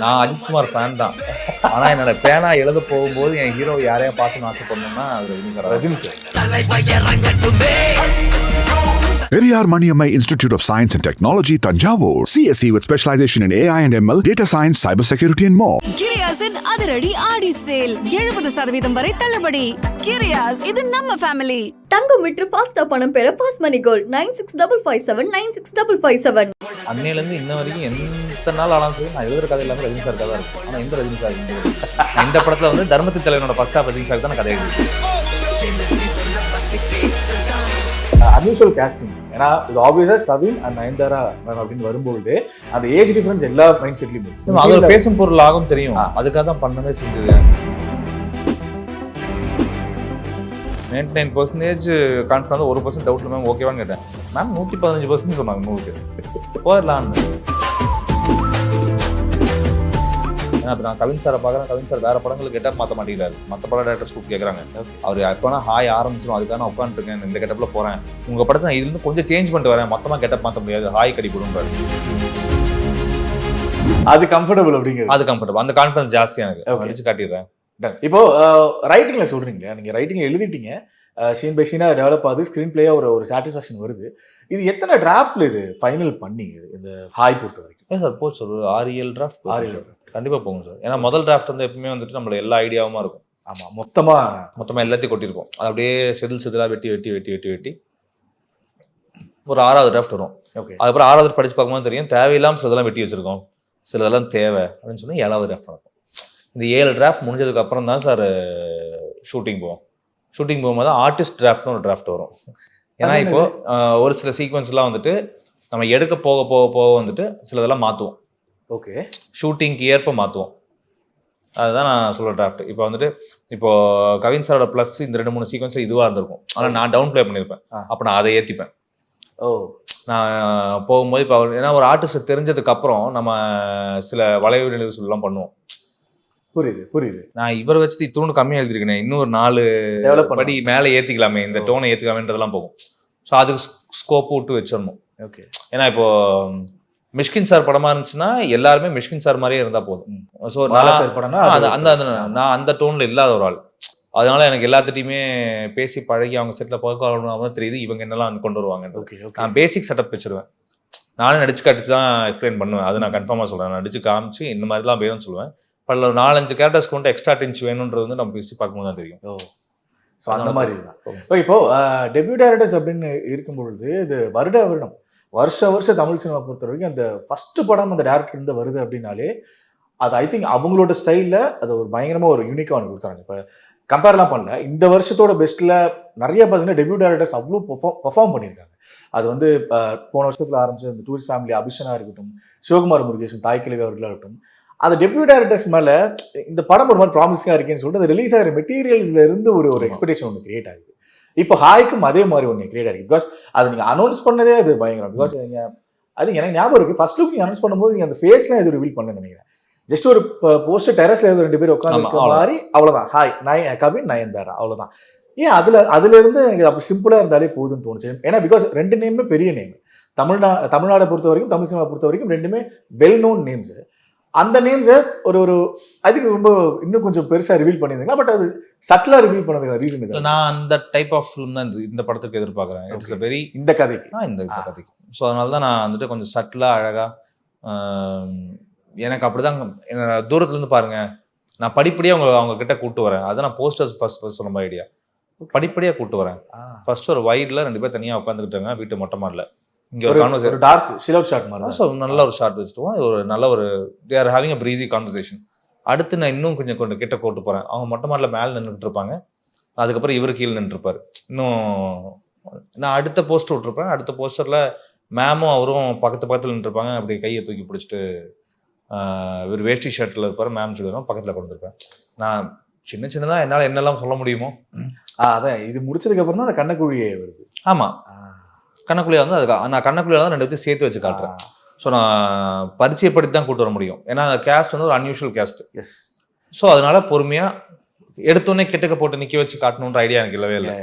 நான் அஜித்குமார் ஃபேன் தான். ஆனா என்னோட பேனா எழுத போகும்போது என் ஹீரோ யாரையா பார்க்கணும்னு ஆசைப்படணும்னா அது Rajini sir. Rajini sir. Periyar Maniammai Institute of Science and Technology, Tanjavur. CSE with specialization in AI and ML, data science, cybersecurity and more. கிரியாஸின் அதிரடி ஆடி சேல் 70% வரை தள்ளுபடி. கிரியாஸ், இது நம்ம ஃபேமிலி. தங்கம் விற்று ஃபாஸ்டா பணம் பெற ஃபாஸ்ட் மணி கோல்ட் 9655796557. அன்னையிலேருந்து இன்ன வரைக்கும் எந்த நாள் ஆனாலும் சரி நான் எழுதுற கதை எல்லாமே ரஜினி சார் கதை இருக்கும். ஆனால் எந்த ரஜினி சார் இந்த படத்தில் வந்து தர்மத்தின் தலைவனோட ஃபர்ஸ்ட் ஹாஃப் ரஜினி சார் தான் நான் கதை எழுதிருக்கேன். Unusual casting. ஏன்னா இது ஆப்வியஸா கவின் அண்ட் நயன்தாரா அப்படின்னு வரும்போது அந்த ஏஜ் டிஃபரன்ஸ் எல்லா மைண்ட் செட்லயும் அது ஒரு பேசும் பொருள் ஆகும் தெரியும். அதுக்காக தான் பண்ணவே செஞ்சது. 99% கான்ஃபிடன்ஸ் 1% டவுட்ல மேம் ஓகேவான்னு கேட்டேன். மேம் 115% சொன்னாங்க 100க்கு போயிடலான்னு. ஏன்னா இப்போ நான் கவின் சாரை பார்க்குறேன். கவின் சார் வேற படங்களுக்கு கெட்டப் மாற்ற மாட்டேங்கிறாரு. மற்ற படம் டேரக்டர்ஸ் கூப்பிட்டு கேட்குறாங்க. அவர் எப்போனா ஹாய் ஆரம்பிச்சிடும், அதுக்காக நான் உட்காந்துருக்கேன், இந்த கெட்டப்பில் போகிறேன், உங்கள் படத்தை நான் இதுலேருந்து கொஞ்சம் சேஞ்ச் பண்ணிட்டு வரேன், மொத்தமாக கெட்டப் மாற்ற முடியாது, ஹாய் கடி கொடுன்றாரு. அது கம்ஃபர்டபுள் அப்படிங்கிறது. அது கம்ஃபர்டபுள். அந்த கான்ஃபிடன்ஸ் ஜாஸ்தி எனக்கு வச்சு காட்டிடுறேன். இப்போ ரைட்டிங்ல சொல்றீங்க, நீங்க ரைட்டிங்ல எழுதிட்டீங்க, சீன் பை சீனா டெவலப் ஆகுது, ஸ்கிரீன் பிளேயா ஒரு சாட்டிஸ்ஃபேக்ஷன் வருது. இது எத்தனை டிராஃப்ட்ல இது ஃபைனல் பண்ணீங்க இந்த ஹாய் பொறுத்த வரைக்கும்? ஏன் சார் போச்சு சார், 6-7 டிராஃப்ட். 6-7 கண்டிப்பாக போகும் சார். ஏன்னா முதல் டிராஃப்ட் வந்து எப்பவுமே வந்துட்டு நம்மள எல்லா ஐடியாவுமா இருக்கும். ஆமாம், மொத்தமாக எல்லாத்தையும் கொட்டியிருப்போம். அது அப்படியே செதிலாக வெட்டி ஒரு 6வது டிராஃப்ட் வரும். ஓகே, அதுக்கப்புறம் 6வது படிச்சு பார்க்கும்போது தெரியும் தேவையில்லாமல் சிலதெல்லாம் வெட்டி வச்சிருக்கோம், சிலதெல்லாம் தேவை அப்படின்னு சொல்லி 7வது டிராஃப்ட் நடக்கும். இந்த 7 டிராஃப்ட் முடிஞ்சதுக்கு அப்புறம் தான் சார் ஷூட்டிங் போவோம். ஷூட்டிங் போகும்போது ஆர்டிஸ்ட் டிராஃப்ட்னு ஒரு டிராஃப்ட் வரும். ஏன்னா இப்போ ஒரு சில சீக்வன்ஸ்லாம் வந்துட்டு நம்ம எடுக்க போக வந்துட்டு சிலதெல்லாம் மாற்றுவோம். ஓகே, ஷூட்டிங்க்கு ஏற்ப மாற்றுவோம். அதுதான் நான் சொல்கிற டிராஃப்ட். இப்போ வந்துட்டு இப்போது கவின் சாரோட ப்ளஸ் இந்த 2-3 சீக்வன்ஸில் இதுவாக இருந்திருக்கும். ஆனால் நான் டவுன் ப்ளே பண்ணியிருப்பேன். அப்போ நான் அதை ஏற்றிப்பேன். நான் போகும்போது இப்போ ஏன்னா ஒரு ஆர்டிஸ்ட் தெரிஞ்சதுக்கப்புறம் நம்ம சில வளைவு நினைவு சொல்லலாம் பண்ணுவோம். புரியுது. நான் இவரை வச்சுட்டு இத்தோண்டு கம்மியாக எழுதிருக்கேன், இன்னும் ஒரு 4 படி மேலே ஏற்றிக்கலாமே, இந்த டோனை ஏற்றிக்கலாமேன்றதெல்லாம் போகும். ஸோ அதுக்கு ஸ்கோப் விட்டு வச்சிடணும். ஓகே, ஏன்னா இப்போ மிஷ்கின் சார் படமா இருந்துச்சுன்னா எல்லாருமே மிஷ்கின் சார் மாதிரியே இருந்தா போதும். ஸோ நான் அந்த டோன்ல இல்லாத ஒரு ஆள். அதனால எனக்கு எல்லாத்திட்டையுமே பேசி பழகி அவங்க செட்ல பார்க்க தெரியுது இவங்க என்னெல்லாம் கொண்டு வருவாங்க. நான் பேசிக் செட்டப் வச்சிருவேன். நானும் நடிச்சு காட்டிச்சு தான் எக்ஸ்பிளைன் பண்ணுவேன். அது நான் கன்ஃபார்மா சொல்றேன். நடிச்சு காமிச்சு இந்த மாதிரிலாம் வேணும்னு சொல்லுவேன். பட் 4-5 கேரக்டர்ஸ்க்கு வந்து எக்ஸ்ட்ரா டென்ஸ் வேணும்ன்றது வந்து நம்ம பேசி பார்க்கும்போது தான் தெரியும். அந்த மாதிரி தான். இப்போ டெபியூ டைரக்டர்ஸ் அப்படின்னு இருக்கும்பொழுது இது வருடம் வருஷம் தமிழ் சினிமா பொறுத்த வரைக்கும் அந்த ஃபர்ஸ்ட் படம் அந்த டேரக்டர் இருந்து வருது அப்படின்னாலே அது ஐ திங்க் அவங்களோட ஸ்டைலில் அது ஒரு பயங்கரமாக ஒரு யூனிக்காக ஒன்று கொடுத்தாங்க. இப்போ கம்பேர்லாம் பண்ணல, இந்த வருஷத்தோட பெஸ்ட்டில் நிறைய பார்த்தீங்கன்னா டெபியூ டேரக்டர்ஸ் அவ்வளோ பெர்ஃபார்ம் பண்ணியிருக்காங்க. அது வந்து போன வருஷத்தில் ஆரம்பிச்சு அந்த டூரிஸ்ட் ஃபேமிலி அபிஷனா இருக்கட்டும், சிவகுமார் முருகேசன், தாய் கிழவி அவர்களாக இருக்கட்டும், அந்த டெபியூ டேரக்டர்ஸ் மேலே இந்த படம் ஒரு மாதிரி ப்ராமிசிங்காக இருக்கேன்னு சொல்லிட்டு அது ரிலீஸ் ஆகிற மெட்டீரியல்ஸ்ல இருந்து ஒரு எக்ஸ்பெக்டேஷன் ஒன்று கிரியேட் ஆகுது. இப்போ ஹாய்க்கும் அதே மாதிரி ஒன்று கிரியேட் ஆகிருக்கு. பிகாஸ் அது நீங்கள் அனௌன்ஸ் பண்ணதே அது பயங்கரம். பிகாஸ் நீங்கள் அது எனக்கு ஞாபகம் இருக்குது, ஃபர்ஸ்ட் லுக் நீங்கள் அனௌன்ஸ் பண்ணும்போது நீங்கள் அந்த ஃபேஸ்லாம் எதுவும் ரிவீல் பண்ண நினைக்கிறேன். ஜஸ்ட் ஒரு போஸ்டர் டெரஸ்ல 2 பேர் உட்காந்து மாதிரி அவ்வளோதான். ஹாய் கவின் நயன்தாரா அவ்வளோதான். ஏன் அதுல இருந்து எனக்கு அப்படி சிம்பிளாக இருந்தாலே போதுன்னு தோணுச்சு. ஏன்னா பிகாஸ் 2 நேமுமே பெரிய நேம். தமிழ்நாடை பொறுத்த வரைக்கும், தமிழ் சினிமா பொறுத்த வரைக்கும் 2மே வெல் நோன் நேம்ஸ். அந்த நேம்ஸை ஒரு அதுக்கு ரொம்ப இன்னும் கொஞ்சம் பெருசாக ரிவீல் பண்ணியிருந்தாங்க. பட் அது சட்டிலாக ரிவீல் பண்ணதுக்கு ரீசன் இது. நான் அந்த டைப் ஆஃப் ஃபிலிம் தான் இந்த படத்துக்கு எதிர்பார்க்குறேன். இட்ஸ் அ வெரி இந்த கதைக்கு இந்த கதைக்கு. ஸோ அதனால தான் நான் வந்துட்டு கொஞ்சம் சட்டிலாக அழகாக எனக்கு அப்படிதான் தூரத்துலேருந்து பாருங்க, நான் படிப்படியாக அவங்க கிட்ட கூப்பிட்டு வரேன். அதை நான் போஸ்டர்ஸ் ஃபர்ஸ்ட் சொன்ன மாதிரி ஐடியா படிப்படியாக கூப்பிட்டு வரேன். ஃபர்ஸ்ட் ஒரு வைடில் 2 பேர் தனியாக உட்காந்துக்கிட்டாங்க வீட்டு மொட்டை மாடல. இங்கே ஒரு கான்வர்சேஷன் டார்க் சிலோட் ஷாட் மாதிரி. ஸோ நல்ல ஒரு ஷாட் வச்சுட்டுவோம். ஒரு நல்ல ஒரு they are having a breezy conversation. அடுத்து நான் இன்னும் கொஞ்சம் கிட்ட கூப்பிட்டு போகிறேன். அவங்க மொட்டை மாடல மேலே நின்றுட்டு இருப்பாங்க. அதுக்கப்புறம் இவர் கீழே நின்றுருப்பார். இன்னும் நான் அடுத்த போஸ்டர் விட்டுருப்பேன். அடுத்த போஸ்டரில் மேமும் அவரும் பக்கத்தில் நின்றுருப்பாங்க. அப்படி கையை தூக்கி பிடிச்சிட்டு இவர் வேஷ்டி ஷர்ட்டில் இருப்பார், மேம் சொல்லுவோம் பக்கத்தில் கொண்டு வந்துருப்பேன். நான் சின்னதாக என்னால் என்னெல்லாம் சொல்ல முடியுமோ அதான் இது முடிச்சதுக்கப்புறம் தான் அந்த கண்ணக்குழியே வருது. ஆமாம், கண்ணக்குழியை வந்து அதுக்கு நான் கண்ணக்குழியில் தான் 2 பேர்த்தையும் சேர்த்து வச்சு காட்டுறேன். ஸோ நான் பரிச்சயப்படுத்தி தான் கூட்டு வர முடியும். ஏன்னா அந்த கேஸ்ட் வந்து ஒரு அன்யூஷுவல் கேஸ்ட். எஸ். ஸோ அதனால பொறுமையாக எடுத்தோடனே கிட்டக்க போட்டு நிற்க வச்சு காட்டணுன்ற ஐடியா எனக்கு இல்லவே இல்லை.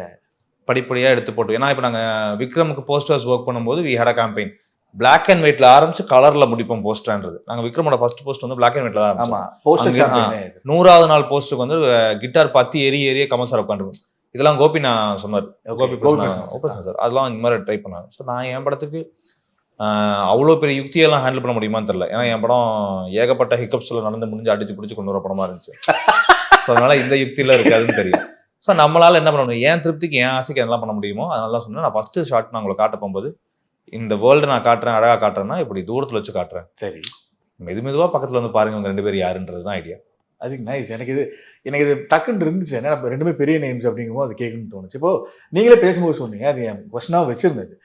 படிப்படியாக எடுத்து போட்டு. ஏன்னா இப்போ நாங்கள் விக்ரமுக்கு போஸ்டர்ஸ் ஒர்க் பண்ணும்போது we had a campaign. Black and ஒயிட்ல ஆரம்பிச்சு கலர்ல முடிப்போம் போஸ்டர்ன்றது. நாங்க விக்ரமோட ஃபர்ஸ்ட் போஸ்ட் வந்து பிளாக் அண்ட் ஒயிட்ல தான் ஆமா ஆரம்பிச்சோம். போஸ்டர் அங்க 100வது நாள் போஸ்டருக்கு வந்து கிட்டார் பத்தி எரிய கமல் சார் உட்காந்துருக்கும். இதெல்லாம் கோபி நான் சொன்னார். கோபி பிரசன்னா சார் அதெல்லாம் இந்த மாதிரி ட்ரை பண்ணாங்க. ஸோ நான் என் படத்துக்கு அவ்வளோ பெரிய யுக்தியெல்லாம் ஹேண்டில் பண்ண முடியுமான்னு தெரியல. ஏன்னா என் படம் ஏகப்பட்ட ஹிக்கப்ஸ்ல நடந்து முடிஞ்சு அடிச்சு பிடிச்சி கொண்டு வர படமா இருந்துச்சு. ஸோ அதனால இந்த யுக்தியெல்லாம் இருக்காதுன்னு தெரியும். ஸோ நம்மளால என்ன பண்ண முடியும், என் திருப்திக்கு என் ஆசைக்கு என்னெல்லாம் பண்ண முடியுமோ அதனால தான் சொன்னேன். நான் ஃபர்ஸ்ட் ஷாட் நான் உங்களை காட்ட போகும்போது இந்த வேர்ல்டு நான் காட்டுறேன், அழகா காட்டுறேன்னா இப்படி தூரத்துல வச்சு காட்டுறேன். சரி மெதுவா பக்கத்துல வந்து பாருங்க உங்க 2 பேர் யாருன்றது தான் ஐடியா. அது நைஸ். எனக்கு இது டக்குன்னு இருந்துச்சு. ஏன்னா ரெண்டுமே பெரிய நேம்ஸ் அப்படிங்கும்போது அது கேட்கணும்னு தோணுச்சு. இப்போ நீங்களே பேசும்போது சொன்னீங்க, அது என் கொஸ்டினாக வச்சிருந்தது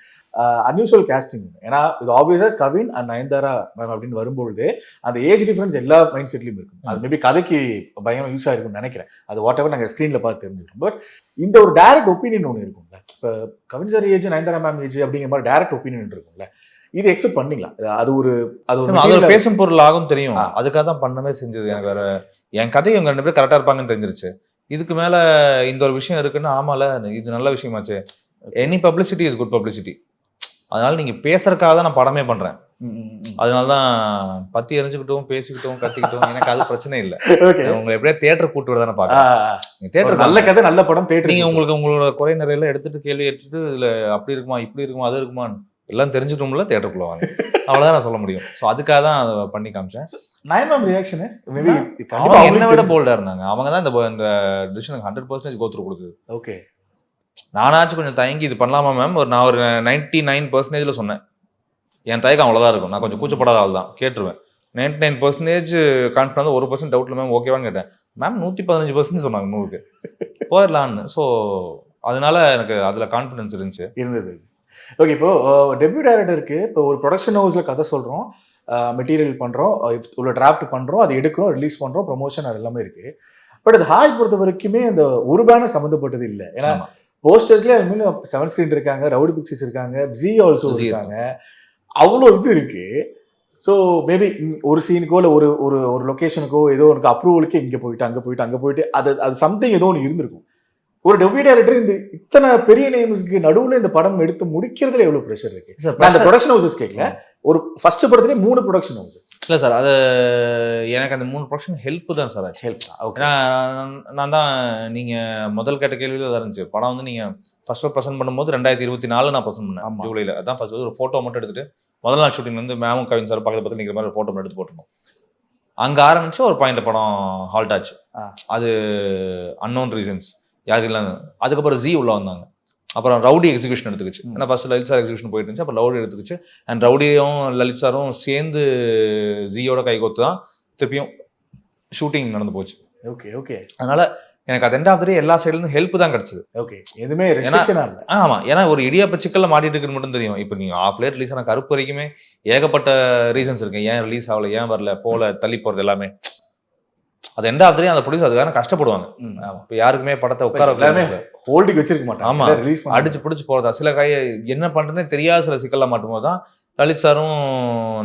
அன்யூஷுவல் கேஸ்டிங். ஏன்னா இது ஆப்வியஸா கவின் அண்ட் நயன்தாரா மேம் அப்படின்னு வரும்பொழுது அந்த ஏஜ் டிஃபரன்ஸ் எல்லா மைண்ட் செட்லையும் இருக்கும். அது மேபி கதைக்கு பயங்கரமா யூஸ் ஆயிருக்கும்னு நினைக்கிறேன். அது வாட் எவர் நாங்கள் ஸ்க்ரீன்ல பார்த்து தெரிஞ்சுக்கிறோம். பட் இந்த ஒரு டைரக்ட் ஒப்பீனியன் ஒன்று இருக்கும்ல, இப்போ Kavin sir age Nayanthara ma'am age அப்படிங்கிற மாதிரி டைரக்ட் ஒப்பீனியன் இருக்கும்ல, இது எக்ஸ்பெக்ட் பண்ணீங்களா? அது ஒரு பேசும் பொருள் ஆகும் தெரியும். அதுக்காக தான் பண்ணவே செஞ்சது. எனக்கு வேற என் கதை இவங்க 2 பேரும் கரெக்டா இருப்பாங்கன்னு தெரிஞ்சிருச்சு. இதுக்கு மேல இந்த ஒரு விஷயம் இருக்குன்னு ஆமால இது நல்ல விஷயமாச்சு. Any publicity is good publicity. அதனால நீங்க பேசுறதுக்காக தான் நான் படமே பண்றேன். அதனாலதான் பத்தி எரிஞ்சுக்கிட்டும் பேசிக்கிட்டும் கத்திக்கிட்டும் எனக்கு அது பிரச்சனை இல்லை. உங்களை எப்படியா தியேட்டர் கூட்டு வரதானே பாக்க தியேட்டர் நல்ல கதை நல்ல படம் தியேட்டர். நீங்க உங்களுக்கு உங்களோட குறை நிறைய எடுத்துட்டு கேள்வி எடுத்துட்டு இதுல அப்படி இருக்குமா இப்படி இருக்குமா அது இருக்குமான்னு எல்லாம் தெரிஞ்சுட்டோம்ல தியேட்டருக்குள்ள வாங்க. அவ்வளவுதான் நான் சொல்ல முடியும். ஸோ அதுக்காக தான் அதை பண்ணி காமிச்சேன். நயன்தாரா ரியாக்ஷன் என்ன விட போல்டா இருந்தாங்க. அவங்க தான் இந்த டிசிஷனுக்கு 100% கோத்ரூ கொடுத்தது. ஓகே நானாச்சும் கொஞ்சம் தயங்கி இது பண்ணலாமா மேம் நான் ஒரு 99% சொன்னேன். என் தயக்கம் அவ்வளோதான் இருக்கும். நான் கொஞ்சம் கூச்சப்படாத ஆள் தான், கேட்டுருவேன். 99% கான்ஃபிடன்ஸ் 1% டவுட்ல மேம் ஓகேவான்னு கேட்டேன். மேம் 115% சொன்னாங்க 100க்கு போயிடலான்னு. ஸோ அதனால எனக்கு அதுல கான்ஃபிடன்ஸ் இருந்தது. ஓகே இப்போ டெபியூ டைரக்டருக்கு இப்போ ஒரு ப்ரொடக்ஷன் ஹவுஸ்ல கதை சொல்றோம், மெட்டீரியல் பண்றோம், உள்ள டிராஃப்ட் பண்றோம், அதை எடுக்கிறோம், ரிலீஸ் பண்றோம், ப்ரொமோஷன் அது எல்லாமே இருக்கு. பட் அது ஹாய் பொறுத்த வரைக்குமே அந்த ஒரு பேனர் சம்மந்தப்பட்டது இல்லை. ஏன்னா போஸ்டர்ஸ்ல 7 ஸ்கிரீன் இருக்காங்க, ரவுடி பிக்சர்ஸ் இருக்காங்க, ஜி ஆல்சோ இருக்காங்க, அவ்வளோ இது இருக்கு. ஸோ மேபி ஒரு சீனுக்கோ இல்லை ஒரு லொக்கேஷனுக்கோ ஏதோ ஒரு அப்ரூவலுக்கு இங்கே போயிட்டு அங்கே போயிட்டு அது சம்திங் ஏதோ ஒன்று இருந்திருக்கும். ஒரு டெபியூ டைரக்டர் இந்த இத்தனை பெரிய நேம்ஸ்க்கு நடுவில் இந்த படம் எடுத்து முடிக்கிறதுல எவ்வளவு ப்ரெஷர் இருக்கு? அந்த ப்ரொடக்ஷன் ஹவுசஸ் கேட்கல, ஒரு ஃபர்ஸ்ட் படத்துல 3 ப்ரொடக்ஷன் ஹவுசஸ் இல்லை சார். அது எனக்கு அந்த 3 ப்ரொடக்ஷன் ஹெல்ப் தான் சார் ஆச்சு. ஹெல்ப் ஏன்னா நான் தான் நீங்கள் முதல் கேட்ட கேள்வியில் தான் இருந்துச்சு. படம் வந்து நீங்கள் ஃபர்ஸ்ட் ப்ரெசென்ட் பண்ணும்போது 2024 நான் ப்ரெசென்ட் பண்ணேன் ஜூலையில். அதான் ஃபர்ஸ்ட் ஒரு ஃபோட்டோ மட்டும் எடுத்துட்டு முதல் நாள் ஷூட்டிங் வந்து மேமும் கவின் சார் பக்கத்து நிற்கிற மாதிரி ஒரு ஃபோட்டோ எடுத்து போட்டுருந்தோம். அங்கே ஆரம்பிச்சு ஒரு பாயிண்ட்ல படம் ஹால்ட் ஆச்சு. அது அன்னோன் ரீசன்ஸ் யாருக்கு இல்லை. அதுக்கப்புறம் ஜி உள்ள வந்தாங்க. அப்புறம் ரவுடி எக்ஸிகியூஷன் எடுத்துக்கிச்சு. ஏன்னா ஃபர்ஸ்ட் லலித் சார் எக்ஸிகியூஷன் போயிட்டு இருந்துச்சு. அப்புறம் ரவுடி எடுத்துக்கிச்சு. அண்ட் ரவுடியும் லலித் சாரும் சேர்ந்து ஜியோட கைகோத்து தான் திருப்பியும் ஷூட்டிங் நடந்து போச்சு. Okay okay. அதனால எனக்கு அது ரெண்டாவது எல்லா சைட்லேருந்து ஹெல்ப் தான் கிடைச்சது. ஓகே எதுவுமே ஆமா. ஏன்னா ஒரு இடியாப்ப சிக்கல்ல மாட்டிட்டு இருக்குன்னு மட்டும் தெரியும். இப்போ நீங்க ஆஃப் லேட் ரிலீஸ் ஆன கருப்பு வரைக்குமே ஏகப்பட்ட ரீசன்ஸ் இருக்கு. ஏன் ரிலீஸ் ஆகல, ஏன் வரல, போல, தள்ளி போறது எல்லாமே. அது எண்ட் ஆஃப் த டே அந்த ப்ரொடியூசர் அதுக்கான கஷ்டப்படுவாங்க. இப்போ யாருக்குமே படத்தை உட்கார ஹோல்டிங் வச்சிருக்க மாட்டாங்க. ஆமா, அடிச்சு பிடிச்சி போறதா சில என்ன பண்றதுன்னே தெரியாத சில சிக்கல்ல மாட்டும் போது தான் லலித் சாரும்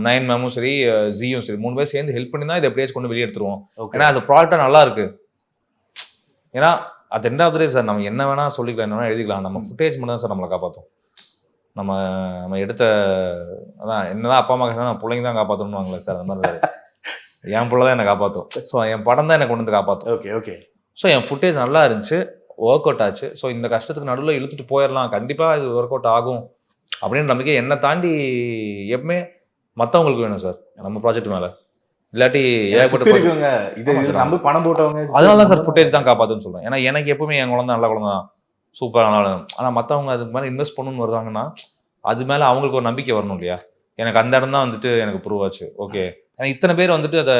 நயன் மேமும் சரி ஜியும் சரி 3 பேர் சேர்ந்து ஹெல்ப் பண்ணி தான் இதை எப்படியாச்சும் கொண்டு வெளியே எடுத்துருவோம். ஏன்னா அது ப்ராடக்டா நல்லா இருக்கு. ஏன்னா அது end of the day sir நம்ம என்ன வேணா சொல்லிக்கலாம், என்ன வேணா எழுதிக்கலாம். நம்ம ஃபுட்டேஜ் மட்டும் தான் சார் நம்மளை காப்பாற்றும். நம்ம எடுத்த அதான் என்னதான் அப்பா அம்மா நான் பிள்ளைங்க தான் காப்பாற்றணுவாங்களே சார். அந்த மாதிரி என் பிள்ளை தான் என்னை காப்பாற்றும். ஸோ என் படம் தான் என்னை கொண்டு வந்து காப்பாற்றும். Okay okay. ஸோ என் ஃபுட்டேஜ் நல்லா இருந்துச்சு, ஒர்க் அவுட் ஆச்சு. ஸோ இந்த கஷ்டத்துக்கு நடுவில் இழுத்துட்டு போயிடலாம், கண்டிப்பாக இது ஒர்க் அவுட் ஆகும் அப்படின்னு நம்பிக்கை என்னை தாண்டி எப்பவுமே மற்றவங்களுக்கு வேணும் சார் நம்ம ப்ராஜெக்ட் மேலே. இல்லாட்டி நம்ம பணம் போட்டவங்க அதனால தான் சார் ஃபுட்டேஜ் தான் காப்பாற்றுன்னு சொல்கிறேன். ஏன்னா எனக்கு எப்பவுமே என் குழந்தை நல்ல குழந்தை தான், சூப்பராக நல்லா. ஆனால் மற்றவங்க அதுக்கு மேலே இன்வெஸ்ட் பண்ணணும்னு வருவாங்கன்னா அது மேலே அவங்களுக்கு ஒரு நம்பிக்கை வரணும் இல்லையா? எனக்கு அந்த இடம் தான் வந்துட்டு எனக்கு ப்ரூவ் ஆச்சு. ஓகே, ஏன்னா இத்தனை பேர் வந்துட்டு அதை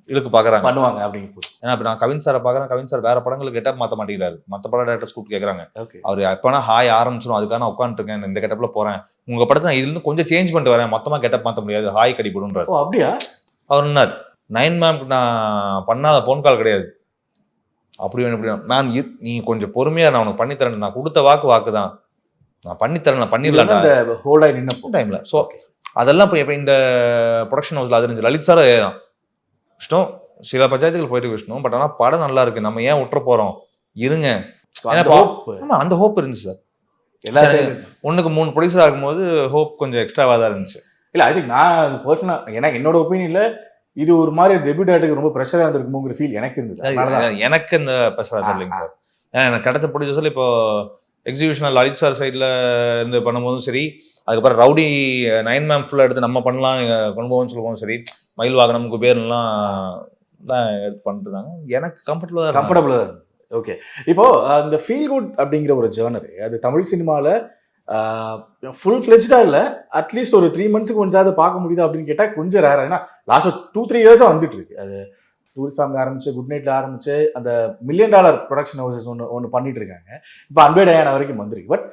இழுக்கு பார்க்குறாங்க பண்ணுவாங்க அப்படிங்க. ஏன்னா இப்போ நான் கவின் சாரை பார்க்குறேன், கவின் சார் வேற படங்களுக்கு கெட்டப் மாற்ற மாட்டேங்கிறாரு. மற்ற படம் டேரக்டர்ஸ் கூப்பிட்டு கேட்குறாங்க, அவர் எப்போனா ஹாய் ஆரம்பிச்சிடும், அதுக்காக நான் உட்காந்துருக்கேன், இந்த கெட்டப்பில் போகிறேன், உங்கள் படத்தை நான் இதுலேருந்து கொஞ்சம் சேஞ்ச் பண்ணிட்டு வரேன், மொத்தமாக கெட்டப் மாற்ற முடியாது, ஹாய் கடிப்படுன்றார். அப்படியா? அவர் என்ன நயன் மேம்க்கு நான் பண்ணாத ஃபோன் கால் கிடையாது. அப்படி வேணும் இப்படி நான் நீ கொஞ்சம் பொறுமையாக நான் உனக்கு பண்ணித்தரேன், நான் கொடுத்த வாக்கு தான், நான் பண்ணித்தரேன், நான் பண்ணிடலாம் டைமில். ஸோ அதெல்லாம் இப்போ இந்த ப்ரொடக்ஷன் ஹவுஸில் அது இருந்துச்சு. லலித் சார் அதே தான் விஷ்ணு, சில பஞ்சாயத்துகள் போயிட்டு விஷ்ணு, பட் ஆனால் படம் நல்லா இருக்கு, நம்ம ஏன் விட்டுற போகிறோம் இருங்க. ஆமாம் அந்த ஹோப் இருந்துச்சு சார். எல்லா சரி. side- ஒண்ணுக்கு 3 ப்ரொடியூசர் ஆகும்போது ஹோப் கொஞ்சம் எக்ஸ்ட்ராவாக தான் இருந்துச்சு. இல்ல ஐ திங்க் நான் பர்சனலா ஏன்னா என்னோட ஒப்பீனியன்ல இது ஒரு மாதிரி டெபியூட் ஆர்டிஸ்டுக்கு ரொம்ப ப்ரெஷரா இருந்திருக்குமோங்கிற ஃபீல் எனக்கு இருந்தது. அதனாலதான் எனக்கு இந்த பிரச்சனை தெரியலைங்க சார். ஏன்னா எனக்கு கிடைச்ச ப்ரொடியூசர்ல இப்போ எக்ஸிபிஷனில் லலித் சார் சைடில் இருந்து பண்ணும்போதும் சரி, அதுக்கப்புறம் ரவுடி 9 மேம் ஃபுல்லாக எடுத்து நம்ம பண்ணலாம் கொண்டு போவோம்னு சொல்லுவோம் சரி, மயில் வாகனம் குபேர்லாம் தான் எடுத்து பண்ணிட்டு இருந்தாங்க. எனக்கு கம்ஃபர்டபுளாக கம்ஃபர்டபுளா இருந்தது. ஓகே, இப்போ இந்த ஃபீல் குட் அப்படிங்கிற ஒரு ஜேர்னர் அது தமிழ் சினிமால ஃபுல் ஃபிளெஜ்டா இல்ல அட்லீஸ்ட் ஒரு 3 மந்த்ஸ்க்கு கொஞ்சம் பார்க்க முடியுதா அப்படின்னு கேட்டா கொஞ்சம் ரேரா. ஏன்னா லாஸ்ட் 2-3 இயர்ஸா வந்துட்டு இருக்கு. அது டூரிஸ்ட் ஃபேமிலி ஆரம்பிச்சு, குட் நைட்ல ஆரம்பிச்சு, அந்த $1 million ப்ரொடக்ஷன் ஹவுசஸ் ஒன்று பண்ணிட்டு இருக்காங்க. இப்போ அன்பே டயானா வரைக்கும் வந்திருக்கு. பட்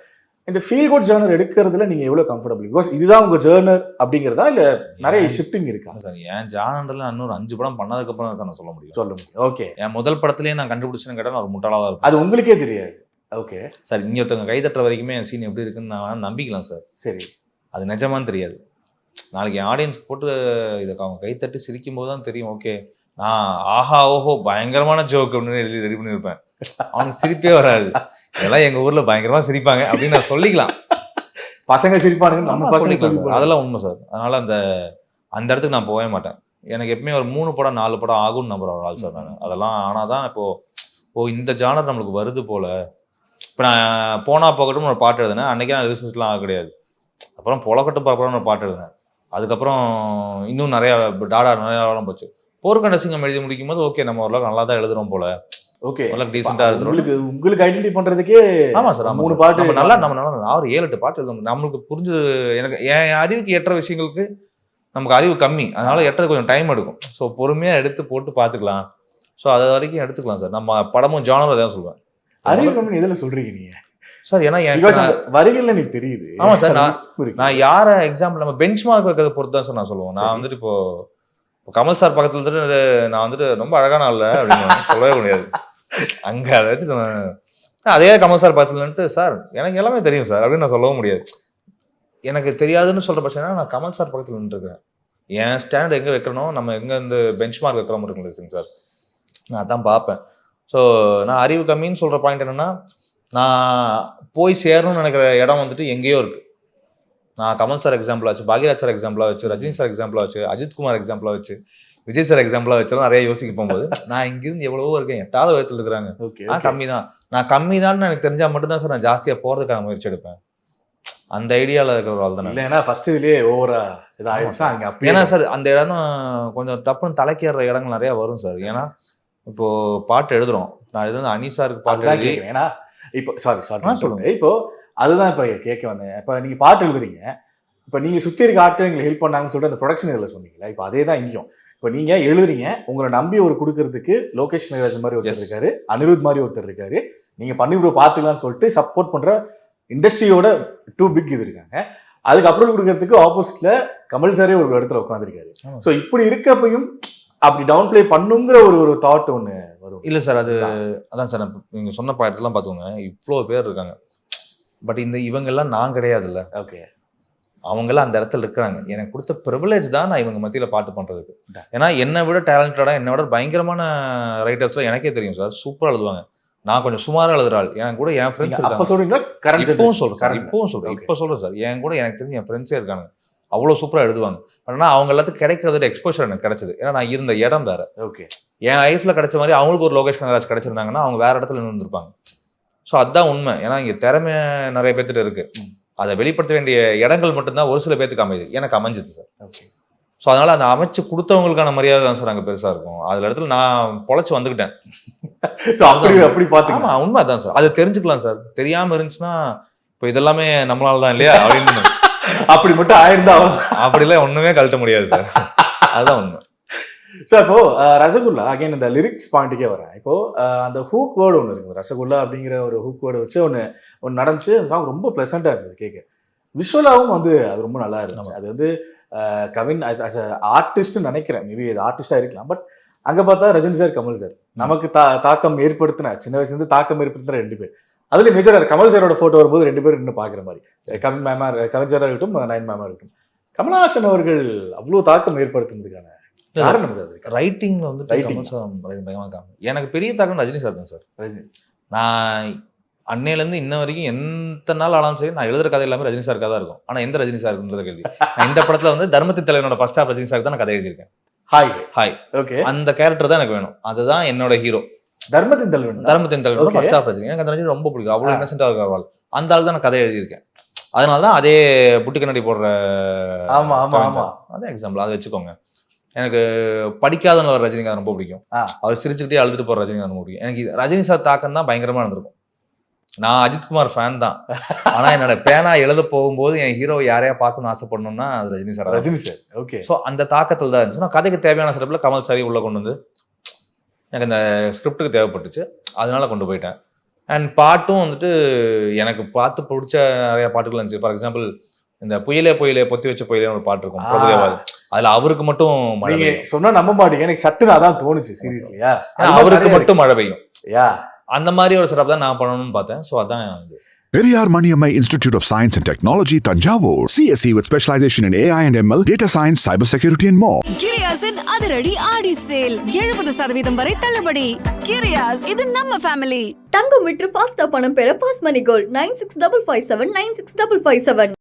இந்த ஃபீல் குட் ஜேர்னர் எடுக்கிறதுல நீங்க எவ்வளவு கம்ஃபர்டபுள்? பிகாஸ் இதுதான் உங்க ஜேர்னர் அப்படிங்கிறதா இல்ல நிறைய ஷிஃப்டிங் இருக்கா? சார் என் ஜானரில் இன்னொரு 5 படம் பண்ணதுக்கப்புறம் தான் சார் நான் சொல்ல முடியும். சொல்ல முடியும். ஓகே, என் முதல் படத்துலேயே நான் கண்டுபிடிச்சேன்னு கேட்டால் நான் ஒரு முட்டாளாக தான் இருப்பேன். அது உங்களுக்கே தெரியாது. ஓகே சார், இங்கே ஒருத்தவங்க கை தட்டுற வரைக்குமே என் சீன் எப்படி இருக்குன்னு நான் நம்பிக்கலாம் சார். சரி, அது நிஜமான்னு தெரியாது. நாளைக்கு என் ஆடியன்ஸ் போட்டு இதை அவங்க கை தட்டி சிரிக்கும் போது தான் தெரியும். ஓகே, நான் ஆஹா ஓஹோ பயங்கரமான ஜோக் அப்படின்னு எழுதி ரெடி பண்ணியிருப்பேன். அவனுக்கு சிரிப்பே வராது. இதெல்லாம் எங்கள் ஊரில் பயங்கரமாக சிரிப்பாங்க அப்படின்னு நான் சொல்லிக்கலாம். பசங்க சிரிப்பானுங்க, நம்ம பசங்க சொல்லிக்கலாம் சார். சிரிப்பாங்க. அதெல்லாம் உண்மை சார். அதனால அந்த இடத்துக்கு நான் போகவே மாட்டேன். எனக்கு எப்பவுமே ஒரு 3 படம் 4 படம் ஆகும்னு நம்புற ஒரு ஆள் சார் நான். அதெல்லாம் ஆனால் தான் இப்போ இந்த ஜானர் நம்மளுக்கு வருது போல. இப்போ நான் போனா போகட்டும் ஒரு பாட்டு எழுதினேன். அன்றைக்கே நான் ரிசர்ச்லாம் ஆக கிடையாது. அப்புறம் பொலக்கட்டும் பரப்புறோம்னு ஒரு பாட்டு எழுதினேன். அதுக்கப்புறம் இன்னும் நிறையா நிறையா போச்சு. போர்க்கண்ட சிங்கம் எழுதி முடிக்கும் போது ஓகே நம்ம ஓரளவுக்கு நல்லா தான் எழுதுறோம் போல, ஓகே ஓரளவுக்கு டீசெண்டாக எழுதுறோம். உங்களுக்கு ஐடென்டிஃபை பண்றதுக்கே ஆமா சார், 3 பாட்டு நம்ம நல்லா ஒரு 7-8 பாட்டு எழுதணும். நம்மளுக்கு புரிஞ்சு எனக்கு என் அறிவுக்கு ஏற்ற விஷயங்களுக்கு நமக்கு அறிவு கம்மி, அதனால எட்டது கொஞ்சம் டைம் எடுக்கும். ஸோ பொறுமையாக எடுத்து போட்டு பார்த்துக்கலாம். ஸோ அது வரைக்கும் எடுத்துக்கலாம் சார். நம்ம படமும் ஜானரை தான் சொல்லுவேன். அறிவு கம்மி எதுல சொல்றீங்க நீங்க? சார் ஏன்னா வரிகள் எனக்கு தெரியுது. ஆமா சார், நான் யார எக்ஸாம்பிள் நம்ம பெஞ்ச் மார்க் வைக்கிறத பொறுத்து தான் சார் நான் சொல்லுவேன். நான் வந்துட்டு இப்போ கமல் சார் பக்கத்துல இருந்துட்டு நான் வந்துட்டு ரொம்ப அழகான ஆள் அப்படின்னு சொல்லவே முடியாது. அங்க அதை வச்சு அதே கமல் சார் பக்கத்துலன்ட்டு சார் எனக்கு எல்லாமே தெரியும் சார் அப்படின்னு நான் சொல்லவும் முடியாது. எனக்கு தெரியாதுன்னு சொல்ற பட்சம் நான் கமல் சார் பக்கத்துல நின்றுருக்கேன். என் ஸ்டாண்ட் எங்க வைக்கணும், நம்ம எங்க இந்த பெஞ்ச் மார்க் வைக்கிற மாதிரி இருக்குங்க சார், நான் அதான் பார்ப்பேன். ஸோ நான் அறிவு கம்மின்னு சொல்ற பாயிண்ட் என்னன்னா, நான் போய் சேரணும்னு நினைக்கிற இடம் வந்துட்டு எங்கேயோ இருக்கு. நான் கமல் சார் எக்ஸாம்பிளா வச்சு, பாக்யராஜ் சார் எக்ஸாம்பிளா வச்சு, ரஜினி சார் எக்ஸாம்பிளா வச்சு, அஜித் குமார் எக்ஸாம்பிளா வச்சு, விஜய் சார் எக்ஸாம்பிளா வச்சாலும் நிறைய யோசிக்க போகும்போது நான் இங்கிருந்து எவ்வளவோ இருக்கேன், 8வது வயத்துல இருக்கிறாங்க. நான் கம்மி தான், நான் கம்மி தான் எனக்கு தெரிஞ்சா மட்டும்தான் சார் நான் ஜாஸ்தியா போறதுக்கான முயற்சி எடுப்பேன். அந்த ஐடியாவில் இருக்கிற ஒரு ஆள் தான். இல்லைன்னா ஃபர்ஸ்ட் இதுலயே ஓவரா இதாயிடுச்சா அங்க அப்படி. ஏன்னா சார் அந்த இடம் தான் கொஞ்சம் தப்புன்னு தலைக்கேற இடங்கள் நிறைய வரும் சார். ஏன்னா இப்போ பாட்டு எழுதுறோம், நான் இது வந்து அனிசாருக்கு பாட்டு எழுதி, ஏன்னா இப்போ சாரி சொல்லுங்க. இப்போ அதுதான் இப்போ கேட்க வந்தேன். இப்போ நீங்க பாட்டு எழுதுறீங்க, இப்போ நீங்க சுத்தி இருக்க ஆட்கள் எங்களுக்கு ஹெல்ப் பண்ணாங்கன்னு சொல்லிட்டு அந்த ப்ரொடக்ஷன் இதில் சொன்னீங்களா? இப்போ அதே தான் இங்கேயும். இப்போ நீங்க எழுதுறீங்க, உங்களை நம்பி ஒரு கொடுக்கறதுக்கு லோகேஷ் நாகராஜ் மாதிரி ஒருத்தர் இருக்காரு, அனிருத் மாதிரி ஒருத்தர் இருக்காரு, நீங்க பண்ணி பார்த்துக்கலாம்னு சொல்லிட்டு சப்போர்ட் பண்ற இண்டஸ்ட்ரியோட 2 பிக் இது இருக்காங்க. அதுக்கு அப்ரூவல் கொடுக்கறதுக்கு ஆப்போசிட்ல கமல் சாரே ஒரு இடத்துல உட்காந்துருக்காரு. ஸோ இப்படி இருக்கப்பையும் அப்படி டவுன் பிளே பண்ணுங்கிற ஒரு தாட் ஒன்று வரும். இல்லை சார், அதான் சார் நீங்க சொன்ன பாயிண்ட்ஸ்லாம் பார்த்துக்கோங்க, இவ்வளோ பேர் இருக்காங்க. பட் இவங்கெல்லாம் நான் கிடையாது இல்லை. ஓகே, அவங்கெல்லாம் அந்த இடத்துல இருக்கிறாங்க. எனக்கு கொடுத்த ப்ரிவிலேஜ் தான் நான் இவங்க மத்தியில் பாட்டு பண்ணுறதுக்கு. ஏன்னா என்னை விட டேலண்டடாக, என்னை விட பயங்கரமான ரைட்டர்ஸ்லாம் எனக்கே தெரியும் சார், சூப்பராக எழுதுவாங்க. நான் கொஞ்சம் சுமாராக எழுதுறாள். எனக்கு கூட என் ஃப்ரெண்ட்ஸ் இருக்காங்க. இப்பவும் சொல்கிறேன் இப்போ சொல்கிறேன் சார், என் கூட எனக்கு தெரிஞ்சு என் ஃப்ரெண்ட்ஸே இருக்காங்க, அவ்வளோ சூப்பராக எழுதுவாங்க. ஆனால் அவங்க எல்லாத்துக்கும் கிடைக்கிறதோட எக்ஸ்போஷர் எனக்கு கிடைச்சது. ஏன்னா நான் இருந்த இடம் வேற. ஓகே, என் லைஃப்பில் கிடைச்ச மாதிரி அவங்களுக்கு ஒரு லோகேஷ் கனகராஜ் கிடைச்சிருந்தாங்கன்னா அவங்க வேற இடத்துல இருந்திருப்பாங்க. ஸோ அதுதான் உண்மை. ஏன்னா இங்கே திறமை நிறைய பேர்த்துட்டு இருக்கு, அதை வெளிப்படுத்த வேண்டிய இடங்கள் மட்டும்தான் ஒரு சில பேர்த்துக்கு அமையுது. எனக்கு அமைஞ்சது சார். ஓகே, ஸோ அதனால அந்த அமைச்சு கொடுத்தவங்களுக்கான மரியாதை தான் சார் அங்கே பெருசாக இருக்கும். அதில் இடத்துல நான் பொழைச்சி வந்துக்கிட்டேன். அப்படி பார்த்து ஆமாம், உண்மை தான் சார். அதை தெரிஞ்சுக்கலாம் சார். தெரியாமல் இருந்துச்சுன்னா இப்போ இதெல்லாமே நம்மளால தான் இல்லையா அப்படின்னு அப்படி மட்டும் ஆயிருந்தா அப்படிலாம் ஒன்றுமே கழட்ட முடியாது சார். அதுதான் உண்மை. ஸோ இப்போ ரசகுல்லா அகைன் இந்த லிரிக்ஸ் பாயிண்ட்டுக்கே வரேன். இப்போ அந்த ஹூக் வேர்டு ஒன்று இருக்குது, ரசகுல்லா அப்படிங்கிற ஒரு ஹூக் வேர்டு வச்சு ஒன்று நடந்துச்சு. அந்த சாங் ரொம்ப ப்ளசண்ட்டாக இருந்தது கேட்க. விஷுவலாகவும் வந்து அது ரொம்ப நல்லா இருந்துச்சு. அது வந்து கவின் அஸ் ஆர்டிஸ்ட்னு நினைக்கிறேன், மேபி இது ஆர்டிஸ்டாக இருக்கலாம். பட் அங்கே பார்த்தா ரஜினி சார், கமல் சார் நமக்கு தாக்கம் ஏற்படுத்தின, சின்ன வயசுலேருந்து தாக்கம் ஏற்படுத்தின 2 பேர். அதுல மேஜர் கமல் சாரோட போட்டோ வரும்போது 2 பேரும் இன்னும் பாக்குற மாதிரி, கவின் சாரா இருக்கட்டும், 9 மேமா இருக்கட்டும். கமலஹாசன் அவர்கள் அவ்வளவு தாக்கம் ஏற்படுத்தினதுக்கான காரணம் ரைட்டிங்ல வந்து கமல் சார் எனக்கு பெரிய தாக்கம் ரஜினி சார் தான் சார். நான் அன்னையிலேருந்து இன்ன வரைக்கும் எந்த நாள் ஆனாலும் சரி நான் எழுதுற கதை எல்லாமே ரஜினி சாருக்காக தான் இருக்கும். ஆனால் எந்த ரஜினி சாருன்றத கேள்வி. நான் இந்த படத்தில் வந்து தர்மத்தின் தலைவனோட ஃபர்ஸ்ட் ஹாஃப் ரஜினி சாருக்கு தான் நான் கதை எழுதியிருக்கேன். ஹாய் ஓகே, அந்த கேரக்டர் தான் எனக்கு வேணும். அதுதான் என்னோட ஹீரோ. தர்மத்தின் தலைவனோட ஃபர்ஸ்ட் ஹாஃப் ரஜினி. எனக்கு அந்த ரஜினி ரொம்ப பிடிக்கும். அவ்வளோ இன்னசென்ட்டாக இருக்கார். அந்த ஆள் தான் நான் கதை எழுதியிருக்கேன். அதனால தான் அதே புட்டி கண்ணாடி போடுற அதே எக்ஸாம்பிள் அதை வச்சுக்கோங்க. எனக்கு படிக்காதவங்க வர ரஜினிகாந்த் ரொம்ப பிடிக்கும். அவர் சிரிச்சுக்கிட்டே அழுதுட்டு போற ரஜினிகாந்த் ரொம்ப பிடிக்கும். எனக்கு ரஜினி சார் தாக்கம் தான் பயங்கரமா இருந்திருக்கும். நான் அஜித்குமார் ஃபேன் தான். ஆனா என்னோட பேனா எழுத போகும்போது என் ஹீரோ யாரையா பார்க்கணும்னு ஆசைப்படணும்னா அது ரஜினி சார். ஓகே. ஸோ அந்த தாக்கத்தில் தான் இருந்துச்சு. நான் கதைக்கு தேவையான செட்டப்ல கமல் சாரி உள்ள கொண்டு வந்து எனக்கு இந்த ஸ்கிரிப்டுக்கு தேவைப்பட்டுச்சு. அதனால கொண்டு போயிட்டேன். அண்ட் பாட்டும் வந்துட்டு எனக்கு பார்த்து பிடிச்ச நிறைய பாட்டுகள் இருந்துச்சு. ஃபார் எக்ஸாம்பிள் இந்த புயலே பொத்தி வச்ச புயலே ஒரு பாட்டு இருக்கும் பிரபுதேவாது. அதுல அவருக்கு மட்டும் மழை பெய்யும். சொன்னா நம்ப மாட்டீங்க, எனக்கு சட்டுன்னு அதான் தோணுச்சு. சீரியஸ்லியா அவருக்கு மட்டும் மழை பெய்யும். அந்த மாதிரி ஒரு செட்டப் தான் நான் பண்ணணும்னு பார்த்தேன். ஸோ அதான் இது. Periyar Maniammai Institute of Science and Technology, Tanjavur. CSE with specialization in AI and ML, data science, cybersecurity and more. கிரியாஸின் அதிரடி ஆடி சேல் 70% வரை தள்ளுபடி. கிரியாஸ் இது நம்ம ஃபேமிலி. தங்கம் விற்று ஃபாஸ்டா பணம் பெற ஃபாஸ்ட் மணி கோல்ட் 9655796557.